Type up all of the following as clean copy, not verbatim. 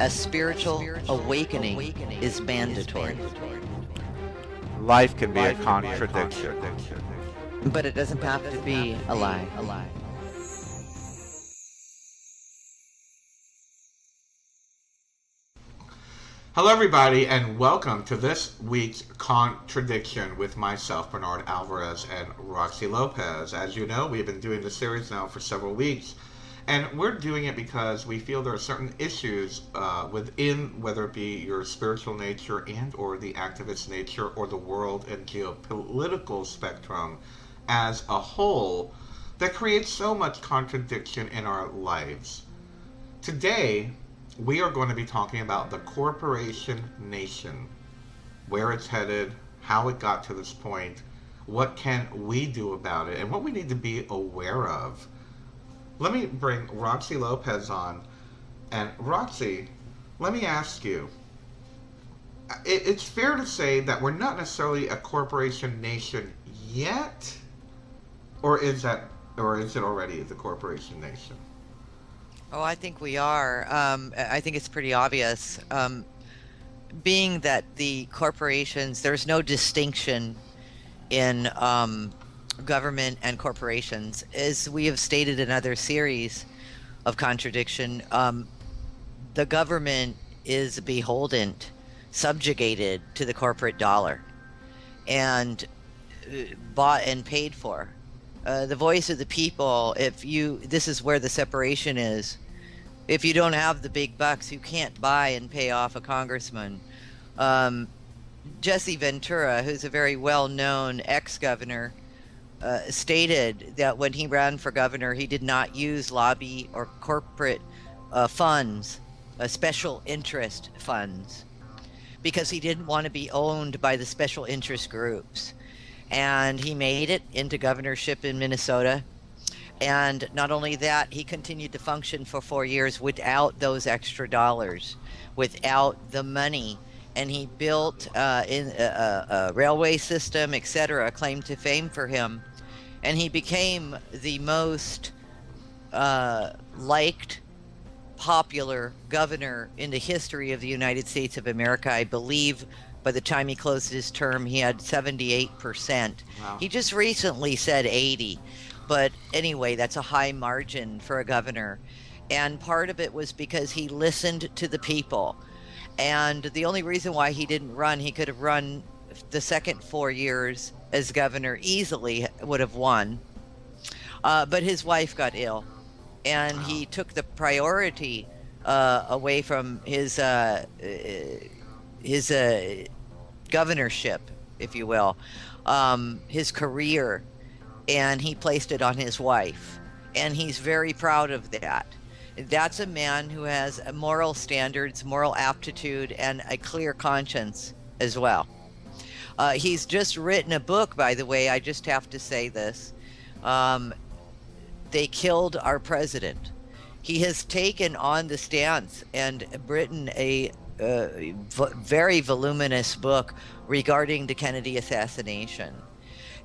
A spiritual awakening is mandatory. Life can be a contradiction. But it doesn't have to be a lie. Hello, everybody, and welcome to this week's Contradiction with myself, Bernard Alvarez, and Roxy Lopez. As you know, we've been doing this series now for several weeks, and we're doing it because we feel there are certain issues within, whether it be your spiritual nature and or the activist nature or the world and geopolitical spectrum as a whole, that creates so much contradiction in our lives. Today, we are going to be talking about the corporation nation, where it's headed, how it got to this point, what can we do about it, and what we need to be aware of. Let me bring Roxy Lopez on. And Roxy, let me ask you, it's fair to say that we're not necessarily a corporation nation yet, or is it already the corporation nation? Oh, I think we are. I think it's pretty obvious. Being that the corporations, there's no distinction in government and corporations. As we have stated in other series of Contradiction, the government is beholden, subjugated to the corporate dollar, and bought and paid for. The voice of the people, this is where the separation is. If you don't have the big bucks, you can't buy and pay off a congressman. Jesse Ventura, who's a very well-known ex-governor, stated that when he ran for governor, he did not use lobby or corporate funds, special interest funds, because he didn't want to be owned by the special interest groups. And he made it into governorship in Minnesota. And not only that, he continued to function for 4 years without those extra dollars, without the money. And he built in a railway system, etc., claim to fame for him. And he became the most liked, popular governor in the history of the United States of America. I believe by the time he closed his term, he had 78%. Wow. He just recently said 80. But anyway, that's a high margin for a governor. And part of it was because he listened to the people. And the only reason why he didn't run, he could have run the second 4 years as governor easily, would have won. But his wife got ill. And he took the priority away from his governorship, if you will, his career, and he placed it on his wife. And he's very proud of that. That's a man who has moral standards, moral aptitude, and a clear conscience as well. He's just written a book, by the way. I just have to say this. They killed our president. He has taken on the stance and written a very voluminous book regarding the Kennedy assassination.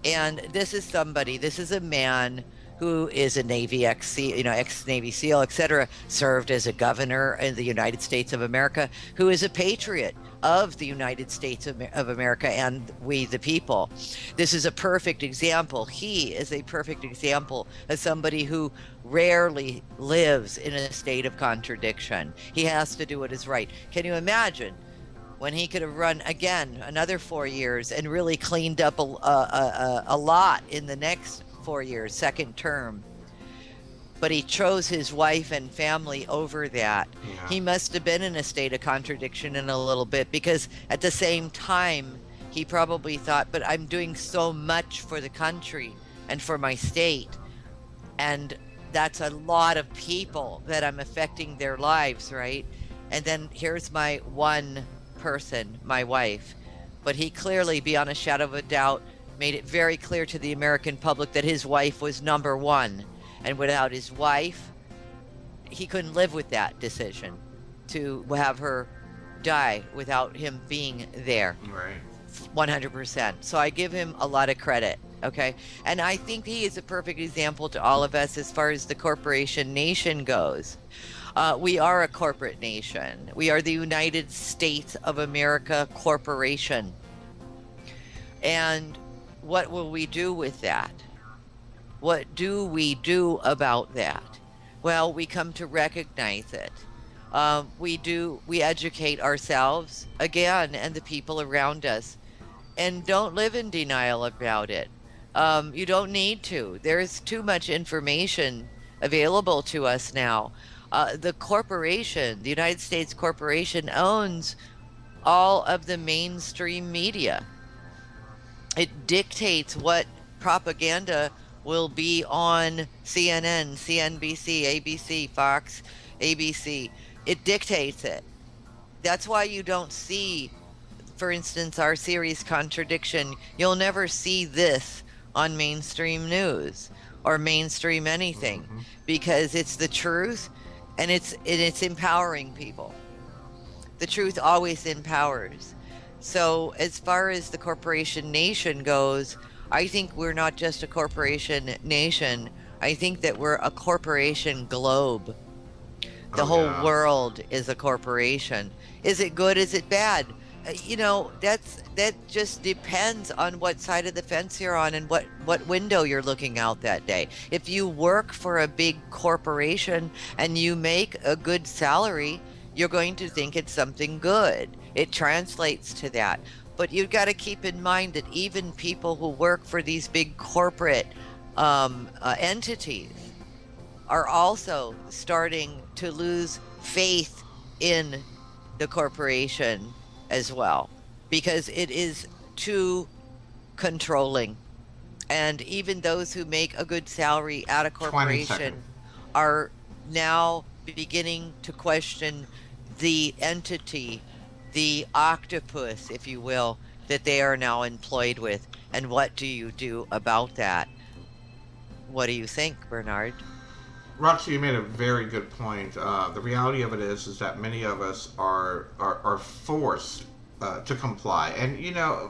And this is a man who is a Navy ex-Navy SEAL, etc., served as a governor in the United States of America, who is a patriot of the United States of America and we the people. This is a perfect example. He is a perfect example of somebody who rarely lives in a state of contradiction. He has to do what is right. Can you imagine when he could have run again another 4 years and really cleaned up a lot in the next 4 years, second term? But he chose his wife and family over that. Yeah. He must have been in a state of contradiction in a little bit, because at the same time, he probably thought, but I'm doing so much for the country and for my state. And that's a lot of people that I'm affecting their lives, right? And then here's my one person, my wife. But he clearly, beyond a shadow of a doubt, made it very clear to the American public that his wife was number one. And without his wife, he couldn't live with that decision to have her die without him being there. Right. 100%. So I give him a lot of credit. Okay. And I think he is a perfect example to all of us as far as the corporation nation goes. We are a corporate nation. We are the United States of America Corporation. And what will we do with that? What do we do about that? Well, we come to recognize it. We educate ourselves again and the people around us, and don't live in denial about it. You don't need to. There's too much information available to us now. The corporation, the United States corporation, owns all of the mainstream media. It dictates what propaganda will be on CNN, CNBC, ABC, Fox, ABC. It dictates it. That's why you don't see, for instance, our series Contradiction. You'll never see this on mainstream news or mainstream anything, because it's the truth, and it's empowering people. The truth always empowers. So as far as the corporation nation goes, I think we're not just a corporation nation. I think that we're a corporation globe. The whole world is a corporation. Is it good? Is it bad? That just depends on what side of the fence you're on and what window you're looking out that day. If you work for a big corporation and you make a good salary, you're going to think it's something good. It translates to that. But you've got to keep in mind that even people who work for these big corporate entities are also starting to lose faith in the corporation as well, because it is too controlling. And even those who make a good salary at a corporation are now beginning to question the entity, the octopus, if you will, that they are now employed with. And what do you do about that? What do you think, Bernard? Roxy, you made a very good point. The reality of it is that many of us are forced to comply. And,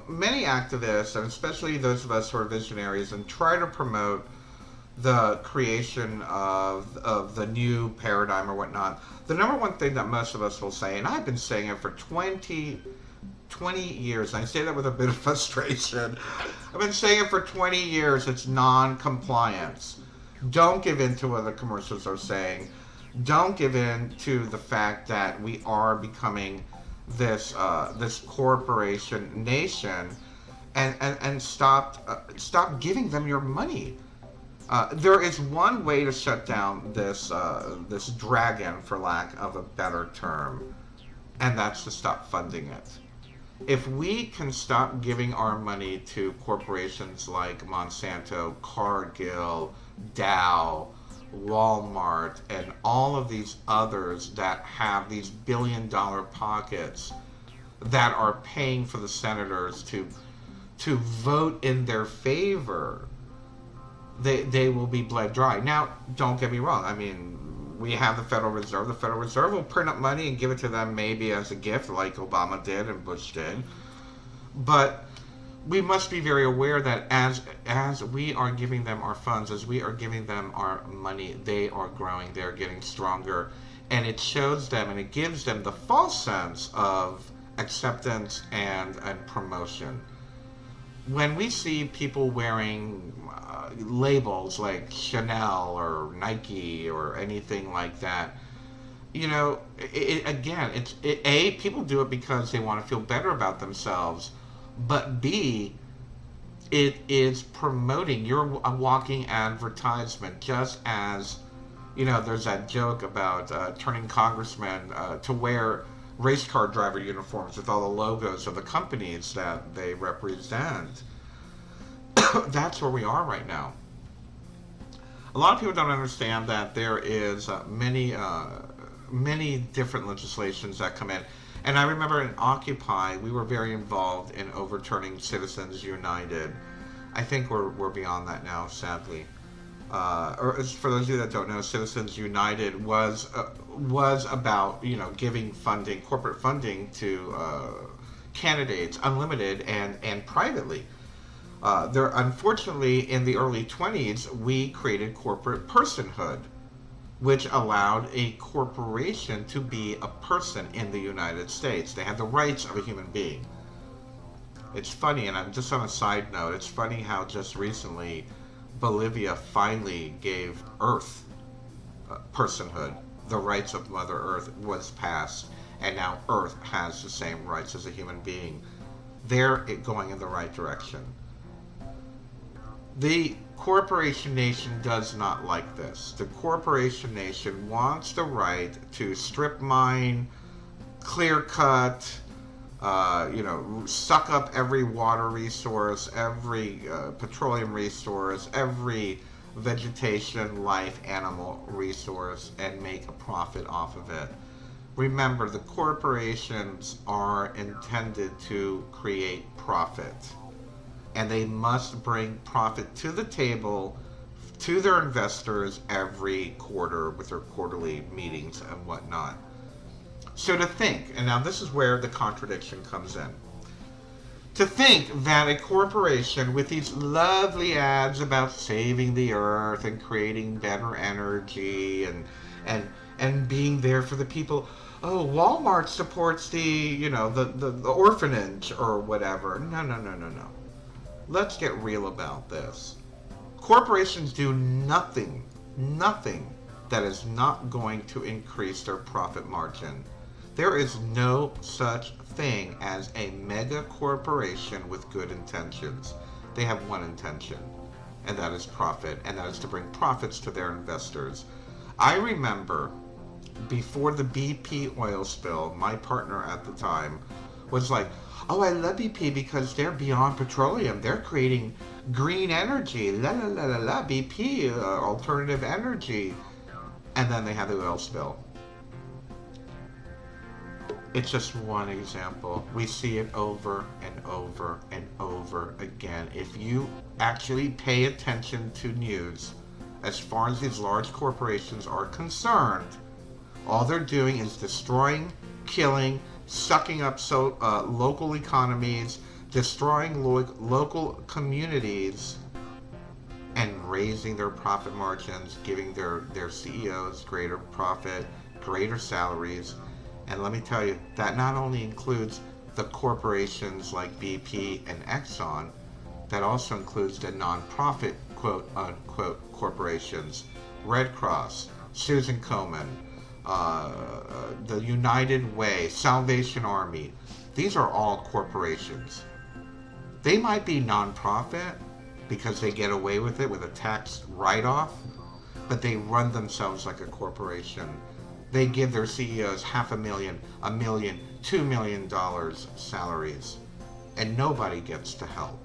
many activists, and especially those of us who are visionaries and try to promote the creation of the new paradigm or whatnot, the number one thing that most of us will say, and I've been saying it for 20 years, and I say that with a bit of frustration. I've been saying it for 20 years, it's non-compliance. Don't give in to what the commercials are saying. Don't give in to the fact that we are becoming this corporation nation, and stop giving them your money. There is one way to shut down this dragon, for lack of a better term, and that's to stop funding it. If we can stop giving our money to corporations like Monsanto, Cargill, Dow, Walmart, and all of these others that have these billion-dollar pockets that are paying for the senators to vote in their favor, they will be bled dry. Now, don't get me wrong. I mean, we have the Federal Reserve. The Federal Reserve will print up money and give it to them maybe as a gift, like Obama did and Bush did. But we must be very aware that as we are giving them our funds, as we are giving them our money, they are growing, they're getting stronger, and it shows them and it gives them the false sense of acceptance and promotion. When we see people wearing labels like Chanel or Nike or anything like that, people do it because they want to feel better about themselves, but B, it is promoting. You're a walking advertisement, just as, there's that joke about turning congressmen to wear race car driver uniforms with all the logos of the companies that they represent. That's where we are right now. A lot of people don't understand that there is many different legislations that come in. And I remember in Occupy, we were very involved in overturning Citizens United. I think we're beyond that now, sadly. Or for those of you that don't know, Citizens United was about giving funding, corporate funding to candidates, unlimited and privately. Unfortunately, in the early 20s, we created corporate personhood, which allowed a corporation to be a person in the United States. They had the rights of a human being. It's funny, and I'm just on a side note, it's funny how just recently Bolivia finally gave Earth personhood. The rights of Mother Earth was passed, and now Earth has the same rights as a human being. They're going in the right direction. The corporation nation does not like this. The corporation nation wants the right to strip mine, clear cut, suck up every water resource, every petroleum resource, every vegetation, life, animal resource, and make a profit off of it. Remember, the corporations are intended to create profit, and they must bring profit to the table to their investors every quarter with their quarterly meetings and whatnot. So to think, and now this is where the contradiction comes in, to think that a corporation with these lovely ads about saving the earth and creating better energy and being there for the people, oh, Walmart supports the orphanage or whatever. No. Let's get real about this. Corporations do nothing that is not going to increase their profit margin. There is no such thing as a mega corporation with good intentions. They have one intention, and that is profit, and that is to bring profits to their investors. I remember before the BP oil spill, my partner at the time was like, oh, I love BP because they're beyond petroleum. They're creating green energy. La la la la la, BP, alternative energy. And then they had the oil spill. It's just one example. We see it over and over and over again. If you actually pay attention to news, as far as these large corporations are concerned, all they're doing is destroying, killing, sucking up local economies, destroying local communities, and raising their profit margins, giving their CEOs greater profit, greater salaries. And let me tell you, that not only includes the corporations like BP and Exxon, that also includes the non-profit, quote-unquote, corporations, Red Cross, Susan Komen, the United Way, Salvation Army. These are all corporations. They might be non-profit because they get away with it with a tax write-off, but they run themselves like a corporation. They give their CEOs $500,000, $1 million, $2 million salaries, and nobody gets to help.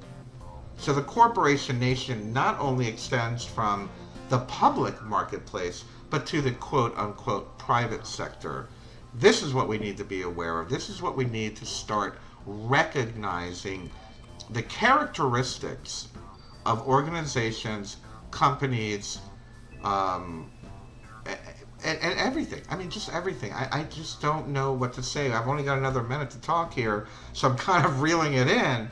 So the corporation nation not only extends from the public marketplace, but to the quote-unquote private sector. This is what we need to be aware of. This is what we need to start recognizing the characteristics of organizations, companies, and everything. I mean, just everything. I just don't know what to say. I've only got another minute to talk here, so I'm kind of reeling it in.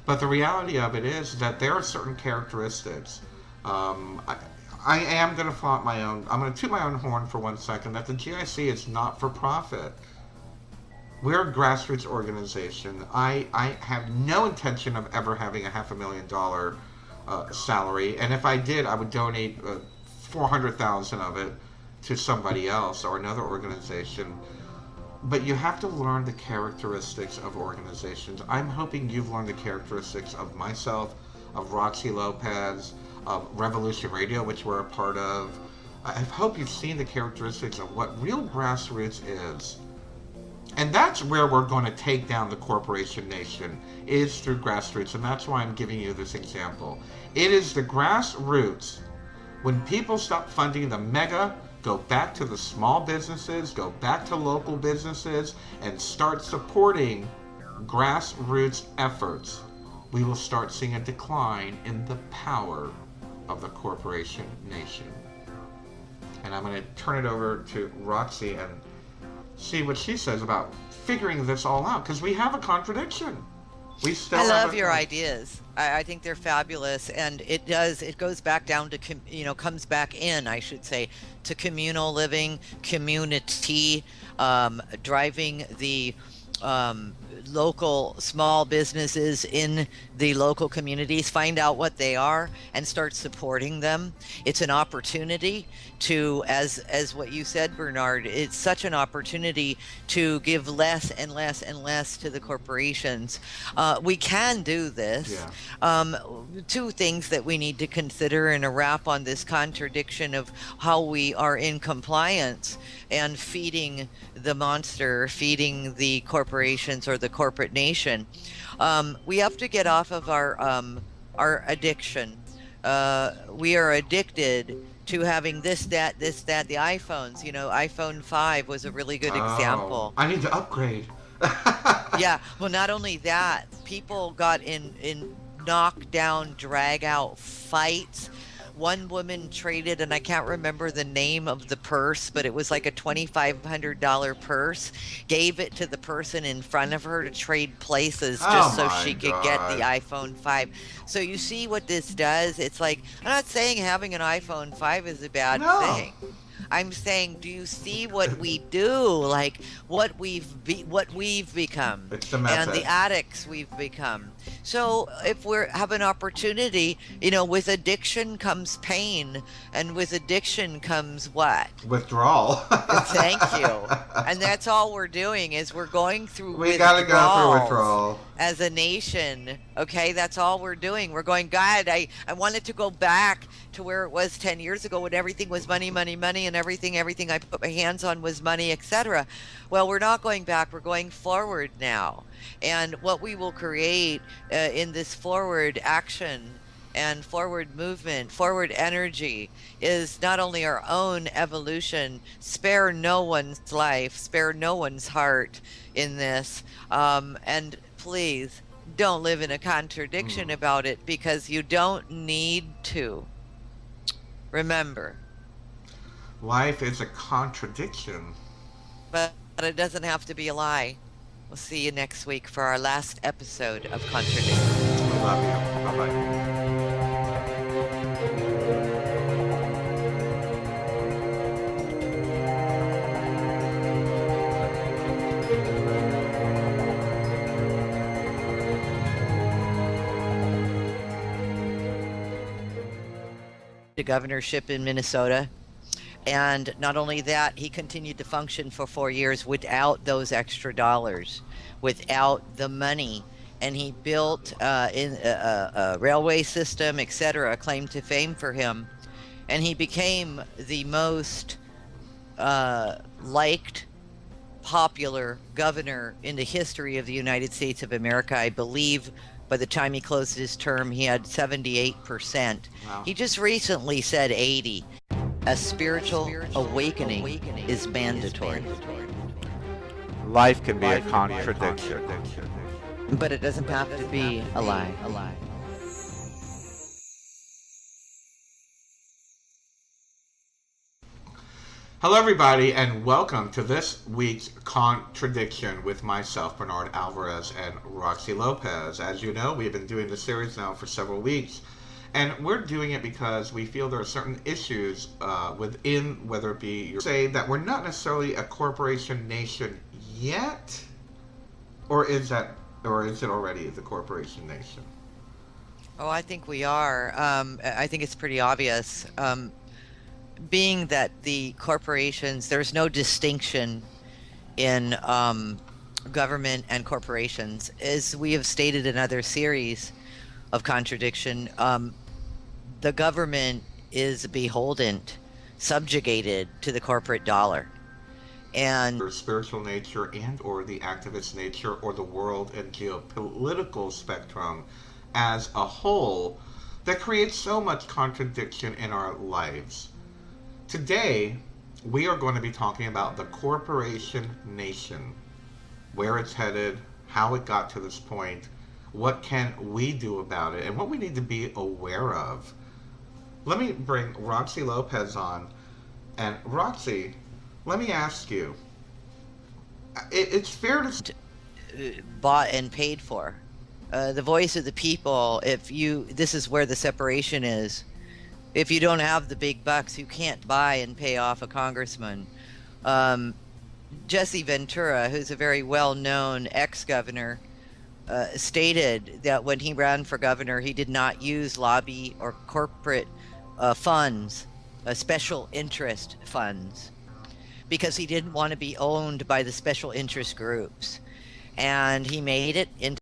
But the reality of it is that there are certain characteristics. I am going to flaunt my own. I'm going to toot my own horn for 1 second that the GIC is not for profit. We're a grassroots organization. I have no intention of ever having a $500,000 salary, and if I did, I would donate $400,000 of it to somebody else or another organization. But you have to learn the characteristics of organizations. I'm hoping you've learned the characteristics of myself, of Roxy Lopez, of Revolution Radio, which we're a part of. I hope you've seen the characteristics of what real grassroots is. And that's where we're going to take down the corporation nation, is through grassroots. And that's why I'm giving you this example. It is the grassroots. When people stop funding the mega, go back to the small businesses, go back to local businesses, and start supporting grassroots efforts, we will start seeing a decline in the power of the corporation nation. And I'm going to turn it over to Roxy and see what she says about figuring this all out, because we have a contradiction. We still I have love a your phone. ideas. I think they're fabulous, and it goes back down to comes back in, I should say, to communal living, community, driving the um, local small businesses in the local communities, find out what they are and start supporting them. It's an opportunity to, as what you said, Bernard, it's such an opportunity to give less and less and less to the corporations. We can do this. Yeah. Um, Two things that we need to consider in a wrap on this contradiction of how we are in compliance and feeding the monster, feeding the corporations or the corporate nation. We have to get off of our addiction. We are addicted to having this, that, the iPhones. iPhone 5 was a really good Oh, example. I need to upgrade. Yeah, well, not only that, people got in knockdown, drag out fights. One woman traded, and I can't remember the name of the purse, but it was like a $2,500 purse, gave it to the person in front of her to trade places Oh just so my she could get the God. iPhone 5. So you see what this does? It's like, I'm not saying having an iPhone 5 is a bad No. thing. I'm saying, do you see what we do? Like what we've become, It's the and the method. addicts we've become. So if we have an opportunity, with addiction comes pain, and with addiction comes what? Withdrawal. Thank you. And that's all we're doing is we're going through We gotta go through withdrawals withdrawal. as a nation. Okay, that's all we're doing. We're going, God, I wanted to go back to where it was 10 years ago when everything was money, money, money, and everything I put my hands on was money, etc. Well, we're not going back. We're going forward now. And what we will create in this forward action and forward movement, forward energy, is not only our own evolution, spare no one's life, spare no one's heart in this. And please don't live in a contradiction about it, because you don't need to. Remember, Life is a contradiction. but it doesn't have to be a lie. We'll see you next week for our last episode of Contradiction. We love you. Bye bye. The governorship in Minnesota. And not only that, he continued to function for 4 years without those extra dollars, without the money. And he built in a railway system, etc., a claim to fame for him. And he became the most liked, popular governor in the history of the United States of America. I believe by the time he closed his term, he had 78%. Wow. He just recently said 80. A spiritual awakening is mandatory, Life can be a contradiction. but it doesn't have to be a lie. Hello, everybody, and welcome to this week's Contradiction with myself, Bernard Alvarez, and Roxy Lopez. As you know, we've been doing the series now for several weeks, and we're doing it because we feel there are certain issues within, whether it be, you say that we're not necessarily a corporation nation yet, or is it already the corporation nation? Oh, I think we are. I think it's pretty obvious. Being that the corporations, there's no distinction in government and corporations. As we have stated in other series of Contradiction, the government is beholden, subjugated to the corporate dollar. And Or spiritual nature and or the activist nature or the world and geopolitical spectrum as a whole that creates so much contradiction in our lives. Today, we are going to be talking about the corporation nation, where it's headed, how it got to this point, what can we do about it, and what we need to be aware of. Let me bring Roxy Lopez on. And Roxy, let me ask you, it's fair to... bought and paid for. the voice of the people. This is where the separation is. If you don't have the big bucks, you can't buy and pay off a congressman. Jesse Ventura, who's a very well-known ex-governor, stated that when he ran for governor, he did not use lobby or corporate funds, special interest funds, because he didn't want to be owned by the special interest groups. And he made it into